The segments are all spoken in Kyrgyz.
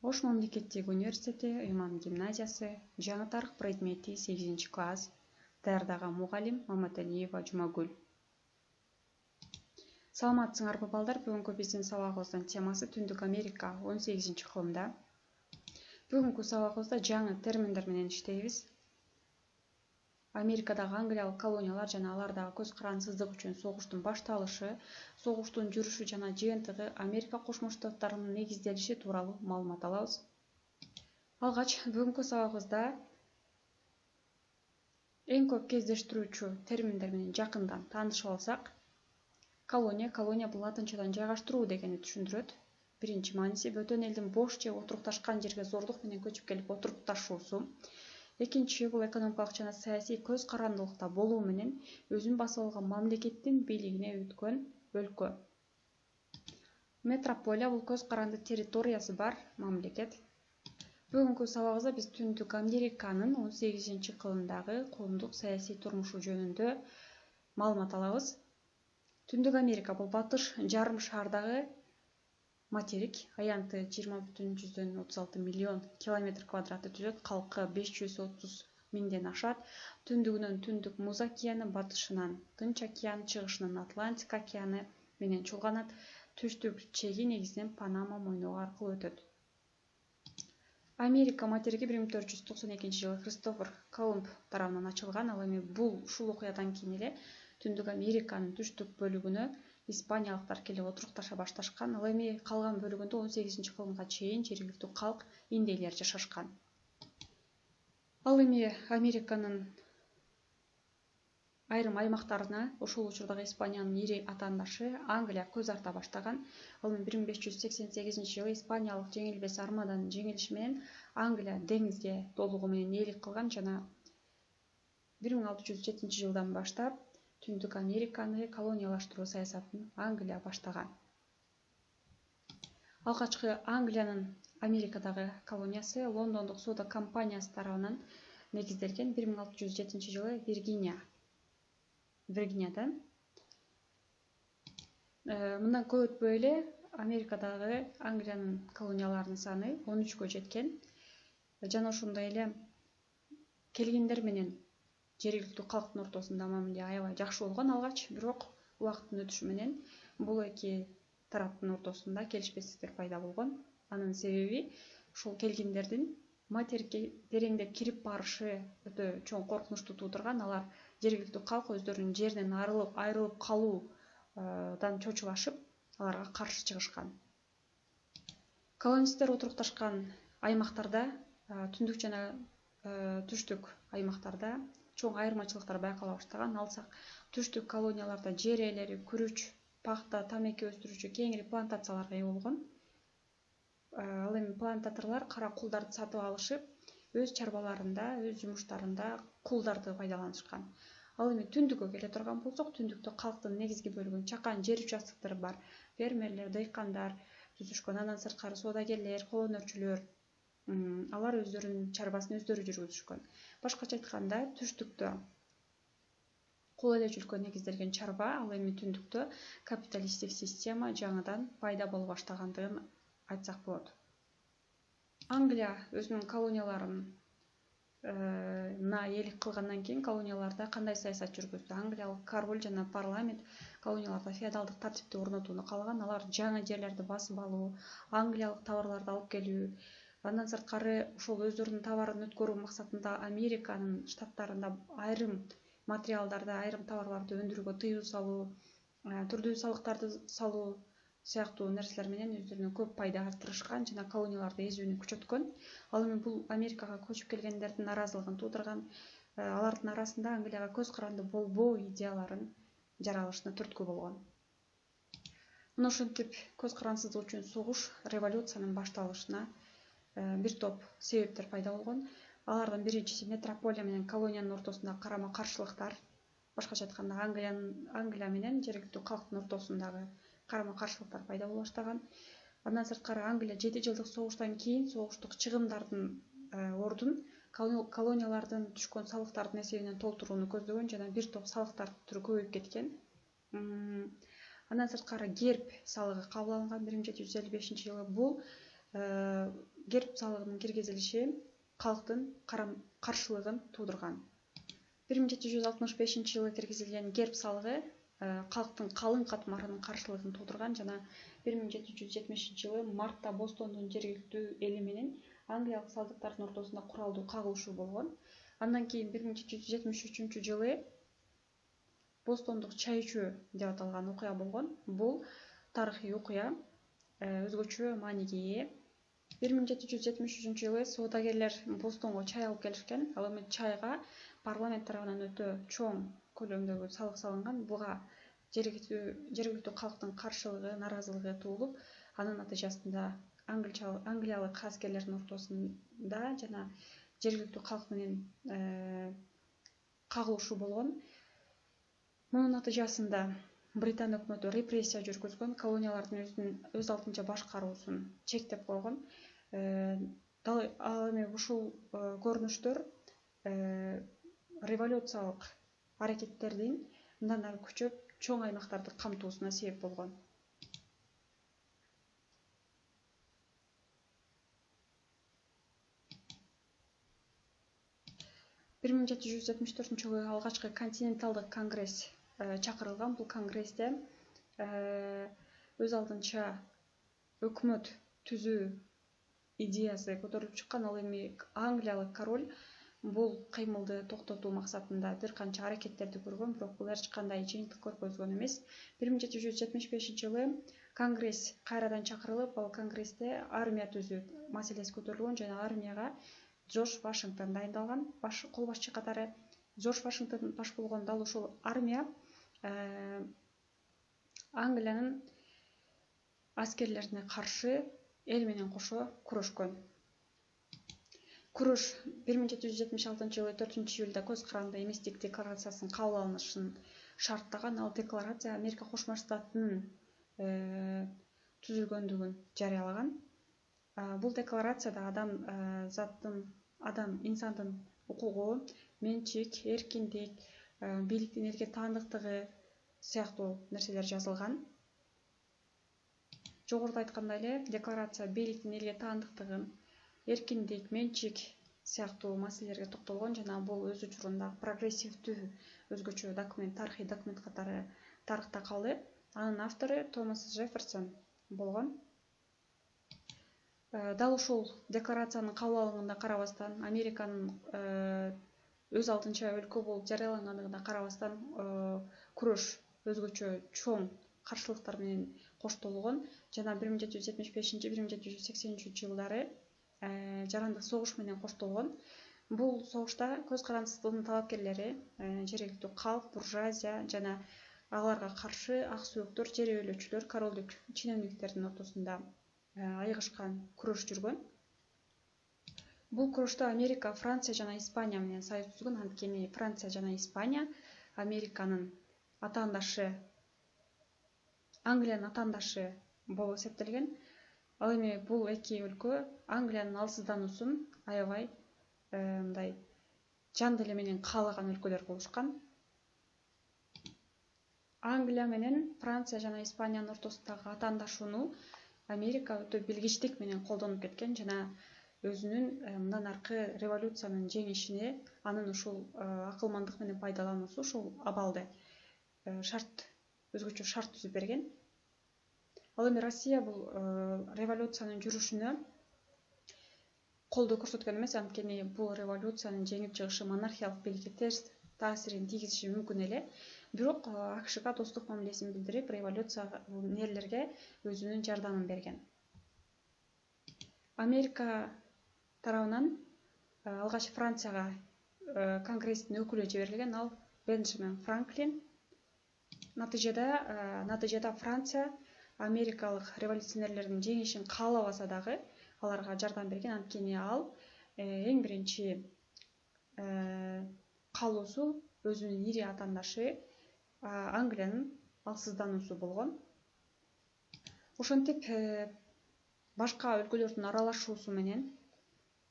Ош мамлекеттеги университети Ыйман гимназиясы, жаңы тарых предмети 8 класс, даярдаган мугалим Маматалиева Жумагүл. Саламатсыңарбы балдар, бүгүнкү биздин сабагыбыздын темасы Түндүк Америка 18 кылымда. Бүгүнкү сабагыбызда жаңы терминдер менен иштейбиз. Америкадагы англиялык колониялар жана алардагы көз карансыздык үчүн согуштун башталышы, согуштун жүрүшү жана жыйынтыгы, Америка Кошмо Штаттарынын негизделиши тууралуу маалымат алабыз. Алгач, бүгүнкү сабагыбызда эң көп кездештирүүчү терминдер менен жакындан таанышып алсак, колония бул латынчадан жайгаштыруу дегенди түшүндүрөт. Биринчи мааниси бөтөн элдин бош же отурукташкан жерге зордук менен көчүп келип отурукташуусу. Экинчи, бул экономикалык жана саясий көз карандылыкта болуу менен өзүн басып алган мамлекеттин бийлигине өткөн өлкө. Метрополия бул көз каранды территориясы бар мамлекет. Бүгүнкү сабагыбызда биз Түндүк Американын 18 кылымдагы коомдук саясий турмушу жөнүндө маалымат алабыз. Түндүк Америка бул батыш жарым шардагы материк, аянты 20,36 миллион километр квадраты түзөт, калкы 530 миңден ашат. Түндүгүнөн Түндүк Муз океаны, батышынан Тынч океан, чыгышынан Атлантик океаны менен чулганат. Түштүк чеги негизинен Панама мойногу аркылуу өтөт. Америка материги 1492 жылы Кристофер Колумб тарабынан ачылган. Ал эми ушул окуядан кийин эле Түндүк Американын түштүк бөлүгүнө испаниялыктар келип отурукташа башташкан. Ал эми калган бөлүгүндө 18 кылымга чейин жергиликтүү калк индейлер жашашкан. Ал эми Американын айрым аймактарына ошол учурдагы Испаниянын ири атаандашы Англия көз арта баштаган. Ал эми 1588 жылы испаниялык жеңилбес армаданын жеңилиши менен Англия деңизге толугу менен ээлик кылган жана 1607 жылдан баштап Түндүк Американы колониялаштыруу саясатын Англия баштаган. Алгачкы Англиянын Америкадагы колониясы Лондондук соода компаниясы тарабынан негизделген 1607 жылы Виргинияда. Мындан көп өтпөй эле Америкадагы Англиянын колонияларынын саны 13кө жеткен. Жана ошондой эле келгендер менен жергиликтүү калктын ортосунда мамиле аябай жакшы болгон алгач, бирок убакыттын өтүшү менен бул эки тараптын ортосунда келишпестиктер пайда болгон. Анын себеби ушул келгендердин материкке тереңдеп кирип барышы өтө чоң коркунучту туудурган. Алар жергиликтүү калк өздөрүнүн жеринен айрылып калуудан чочулашып, аларга каршы чыгышкан. Колонисттер отурукташкан аймактарда, түндүк жана түштүк аймактарда чоң айырмачылыктар байкала баштаган. Алсак, түштүк колонияларда жер ээлери күрүч, пахта, тамеки өстүрүүчү кеңири плантацияларга ээ болгон. Ал эми плантаторлор кара кулдарды сатып алышып, өз чарбаларында, өз жумуштарында кулдарды пайдаланышкан. Ал эми түндүккө келе турган болсок, түндүктө калктын негизги бөлүгүн чакан жер участоктори бар. Фермерлер, дыйкандар түзүшкөн. Андан сырткары соодагерлер, колонөрчүлөр, алар өздөрүнүн чарбасын өздөрү жүргүзүшкөн. Башкача айтканда, түштүктө кол элечиликкө негизделген чарба, ал эми түндүктө капиталисттик система жаңыдан пайда боло баштагандыгын айтсак болот. Англия өзүнүн колонияларын ээлик кылгандан кийин колонияларда кандай саясат жүргүздү? Англиялык король жана парламент колонияларда феодалдык тартипти орнотууну каалаган. Алар жаңы жерлерди басып алуу, англиялык товарларды алып келүү, андан сырткары ошол өздөрүнүн товарын өткөрүү максатында Американын штаттарында айрым материалдарды, айрым товарларды өндүрүүгө тыюу салуу, түрдүү салыктарды салуу сыяктуу нерселер менен өздөрүнө көп пайда арттырышкан жана колонияларды эзүүнү күчөткөн. Ал эми бул Америкага көчүп келгендердин наразылыгын туудурган. Алардын арасында Англияга көз каранды болбоо идеяларын жаралышына түрткү болгон. Мына ошентип көз карансыздык үчүн согуш, революциянын башталышына бир топ себептер пайда болгон. Алардын биринчиси метрополия менен колониянын ортосундагы карама каршылыктар. Башкача айтканда, Англия менен жергиликтүү калктын ортосундагы карама каршылыктар пайда боло баштаган. Андан сырткары Англия 7 жылдык согуштан кийин согуштук чыгымдардын ордун колониялардан түшкөн салыктардын эсебинен толтурууну көздөгөн жана бир топ салыктар түрү көбөйүп кеткен. Андан сырткары герб салыгы кабыл алынган 1755 жылы. Бул герб салыгынын киргизилиши калктын каршылыгын туудурган. 1765 жылы киргизилген герб салыгы калктын калың катмарынын каршылыгын туудурган жана 1770 жылы мартта Бостондун жергиликтүү эли менен англиялык солдаттардын ортосунда куралдуу кагылышуу болгон. Андан кийин 1773 жылы Бостондук чай ичүү деп аталган окуя болгон. Бул тарыхый окуя өзгөчө мааниге ээ. 1773 жылы соодагерлер Бостонго чай алып келишкен. Ал эми чайга парламент тарабынан өтө чоң көлөмдөгү салык салынган. Буга жергиликтүү калктын каршылыгы, наразылыгы туулуп, анын натыйжасында англиялык аскерлердин ортосунда жана жергиликтүү калк менен кагылышуу болгон. Мунун натыйжасында Британ өкмөтү репрессия жүргүзгөн, колониялардын өз алдынча башкаруусун чектеп койгон. Ал эми ушул көрүнүштөр революциялык аракеттердин мындан ары күчөп, чоң аймактарды камтуусуна себеп болгон. 1774 жылы алгачкы континенталдык конгресс чакырылган. Бул конгрессте өз алдынча өкмөт түзүү идеясы көтөрүлүп чыккан. Ал эми англиялык король бул кыймылды токтотуу максатында бир канча аракеттерди көргөн, бирок бул эч кандай жыйынтык көргөзгөн эмес. 1775 жылы конгресс кайрадан чакырылып, ал конгрессте армия түзүү маселеси көтөрүлгөн жана армияга Джордж Вашингтон дайындалган. Кол башчы катары Джордж Вашингтон баш болгон. Дал ушул армия Англиянын аскерлерине каршы эл менен кошо күрөшкөн. Күрөш 1776 жылы 4-июлда көз каранды эместик декларациясынын кабыл алынышын шарттаган. Ал декларация Америка Кошмо Штатынын түзүлгөндүгүн жарыялаган. Бул декларацияда инсандын укугу, менчик, эркиндик, бийликтин элге таандыктыгы сыяктуу нерселер жазылган. Жогоруда айткандай эле, декларация бийликтин элге таандыктыгын, эркиндик, менчик сыяктуу маселелерге токтолгон жана бул өз учурунда прогрессивдүү өзгөчө документ, тарыхый документ катары тарыхта калды. Анын автору Томас Джефферсон болгон. Дал ушул декларациянын кабыл алынганына карабастан, Американын өз алдынча өлкө болуп жарыяланганына карабастан, күрөш өзгөчө чоң каршылыктар менен коштолгон жана 1775-1780 жылдары жарандык согуш менен коштолгон. Бул согушта көз карандысыздын талапкерлери, жергиликтүү калк, буржуазия жана аларга каршы ак сүйөктөр, жер ээлөөчүлөр, королдук чиновниктердин ортосунда айыгышкан күрөш жүргөн. Бул күрөштө Америка, Франция жана Испания менен союз түзгөн. Анткени Франция жана Испания Американын атаандашы, Англиянын атаандашы болуп эсептелген. Ал эми бул эки өлкө Англиянын алсыздануусун аябай мындай жан деле менен каалаган өлкөлөр болушкан. Англия менен Франция жана Испаниянын ортосундагы атаандашууну Америка өтө билгичтик менен колдонуп кеткен жана өзүнүн мындан аркы революциянын жеңишине анын ушул акылмандык менен пайдалануусу ушул абалды өзгөчө шарт түзүп берген. Ал эми Россия бул революциянын жүрүшүнө колдоо көрсөткөн эмес, анткени бул революциянын жеңип чыгышы монархиялык бийликке терс таасирин тийгизиши мүмкүн эле. Бирок АКШга достук мамилесин билдирип, революция нерлерге өзүнүн жардамын берген. Америка тарабынан алгач Францияга конгресстин өкүлү жиберилген, ал Бенджамин Франклин. Натыйжада Франция америкалык революционерлердин жеңишин каалабаса дагы аларга жардам берген, анткени ал эң биринчи каалоосу өзүнүн ири атаандашы Англиянын алсыздануусу болгон. Ошентип башка өлкөлөрдүн аралашуусу менен,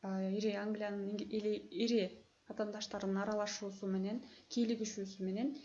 Англиянын ири атаандаштарынын аралашуусу менен, кийлигишүүсү менен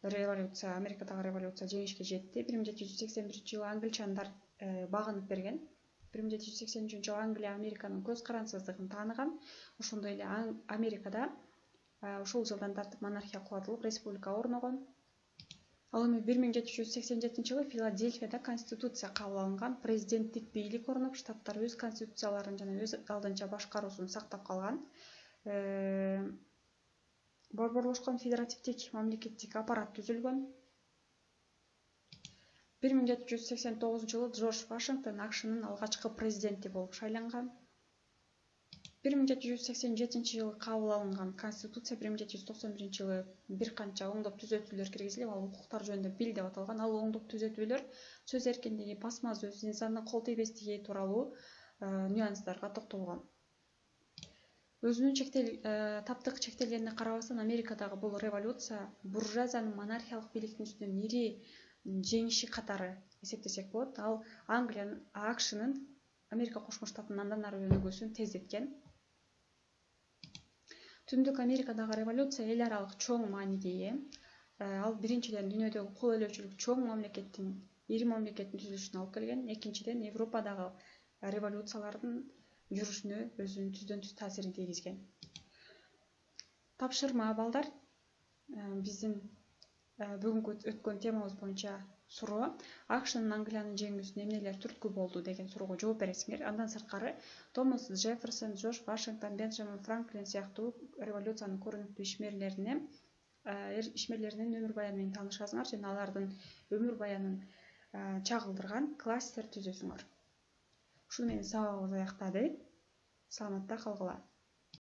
Америкадагы революция жеңишке жетти. 1781 жылы англичандар багынып берген. 1783 жылы Англия Американын көз карансыздыгын тааныган. Ошондой эле Америкада ушул жылдан тартып монархия кулатылып, республика орногон. Ал эми 1787 жылы Филадельфияда конституция кабыл алынган. Президенттик бийлик орноп, штаттар өз конституцияларын жана өз алдынча башкаруусун сактап калган. Борборлошкон федеративдик мамлекеттик аппарат түзүлгөн. 1789 жылы Джордж Вашингтон АКШнын алгачкы президенти болуп шайланган. 1787 жылы кабыл алынган конституция 1791 жылы бир канча оңдоп түзөтүүлөр киргизилип, ал укуктар жөнүндө бил деп аталган. Ал оңдоп түзөтүүлөр сөз эркиндиги, басма сөз, инсандын кол тийбестиги тууралуу нюанстарга токтолгон. Өзүнүн таптык чектелгенине карабастан, Америкадагы бул революция буржуазиянын монархиялык бийликтин үстүнөн ири жеңиши катары эсептесек болот. Ал АКШнын Америка Кошмо Штатынын андан ары өнүгүүсүн тездеткен. Түндүк Америкадагы революция эл аралык чоң мааниге ээ. Ал биринчиден дүйнөдөгү кул өлөчүлүк чоң мамлекеттин, ири мамлекеттин түзүлүшүнө алып келген. Экинчиден Европадагы революциялардын жүрүшүнө өзүнүн түздөн түз таасирин тийгизген. Тапшырма балдар, биздин бүгүнкү өткөн темабыз боюнча суроо: АКШнын Англиянын жеңүүсүнө эмнелер түрткү болду деген суроого жооп бересиңер. Андан сырткары Томас Джефферсон, Джордж Вашингтон, Бенджамин Франклин сыяктуу революциянын көрүнүктүү ишмерлеринин өмүр баяны менен таанышасыңар жана алардын өмүр баянын чагылдырган кластер түзөсүңөр. Ушуну менен сабагыбыз аяктады. Саламатта калгыла.